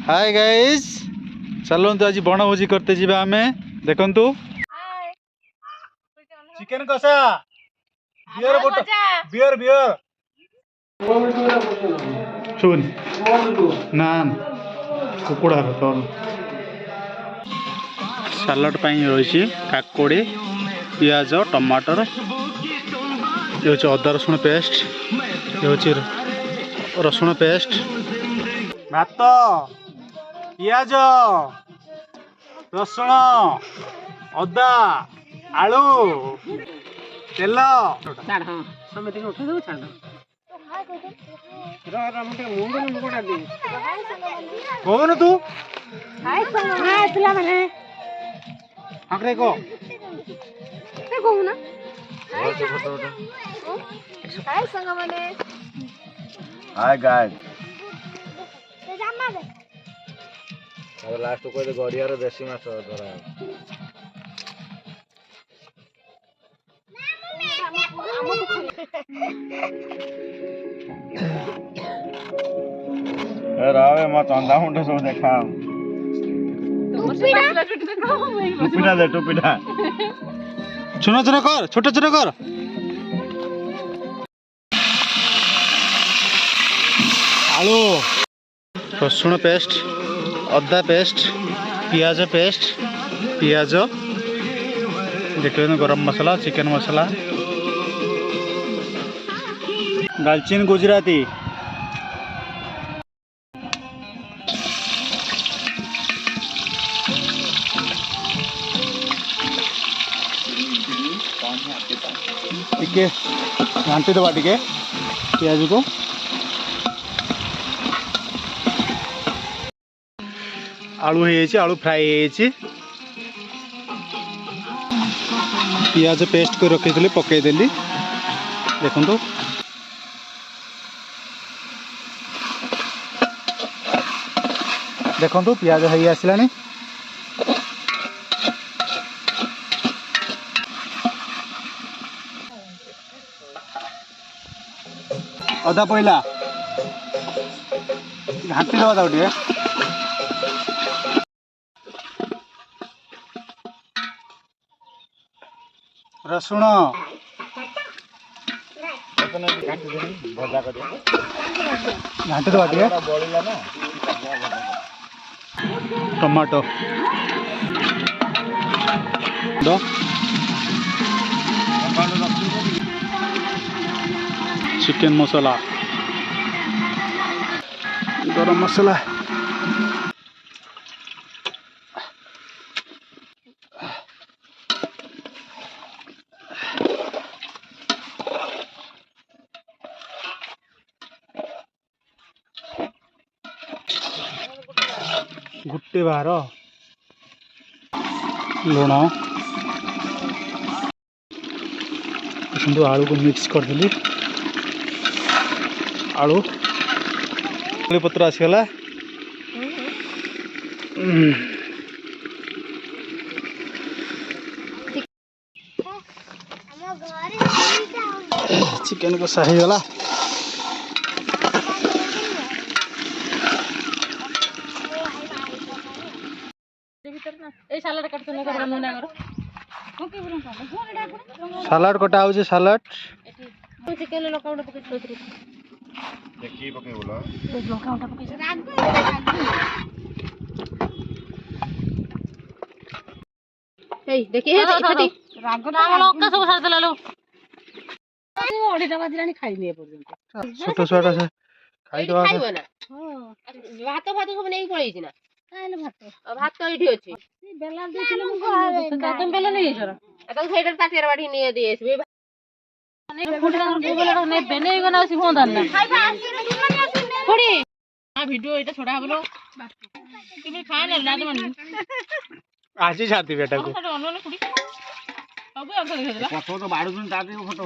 Hi guys, चलନ୍ତୁ आज बनभोजी करते जीवा आमे। देखंतु चिकन कषा, बियर बोतल, बियर बियर सुन नान कुकुड़ा रोल सालाड पाई रही काकोड़ी पियाज टमाटर ये हूँ अदा रसुण पेस्ट ये हूँ रसुण पेस्ट भात पियाज रसुण अदा आलू तेल कौन तू हाय गाइस लास्ट को गड़िया देसी माछ धरा रहे मो चंदा मुंड सब देखा टुपिटा दे टुपिटा चुना चुना कर छोटा छोटा कर आलू रसुण पेस्ट अदा पेस्ट पियाज देखिए गरम मसाला चिकन मसाला दालचीनी गुजराती टिके घाटी दबा टिके पियाज को आलू आलू फ्राई पियाज पेस्ट कर रखी पकईदेली देखो देखो पियाज हो आसला अदा पड़ा घाटी दबा टे रसुण घाटी दबा टे टमाटो चिकन मसाला गरम मसाला गुट्टे बाहर लुण आलू को मिक्स करदेली आलू पत्र आसीगला चिकन को सही गला सालाड कटा हो सालाड चिकन लका देखी पके बोला देखिए सब सार देला लो ओडीटा बाजिलानी खाइनी ए पर्यंत छोट छोटा से खाइ दवा भात भात सब नहीं पळैछि ना काले भात एठी अछि बेला देथिले तुम बेला नहीं छरा आता साइडर ताटेर बाडी नहीं देइछबे ने बेने गना सी होंदान ना थोड़ी आ वीडियो एटा छोड़ा हबलो कि खाए ना लाद मन आजी छाती बेटा को फोटो अनने खुडी सब अंक देला फोटो तो बाडू ताते फोटो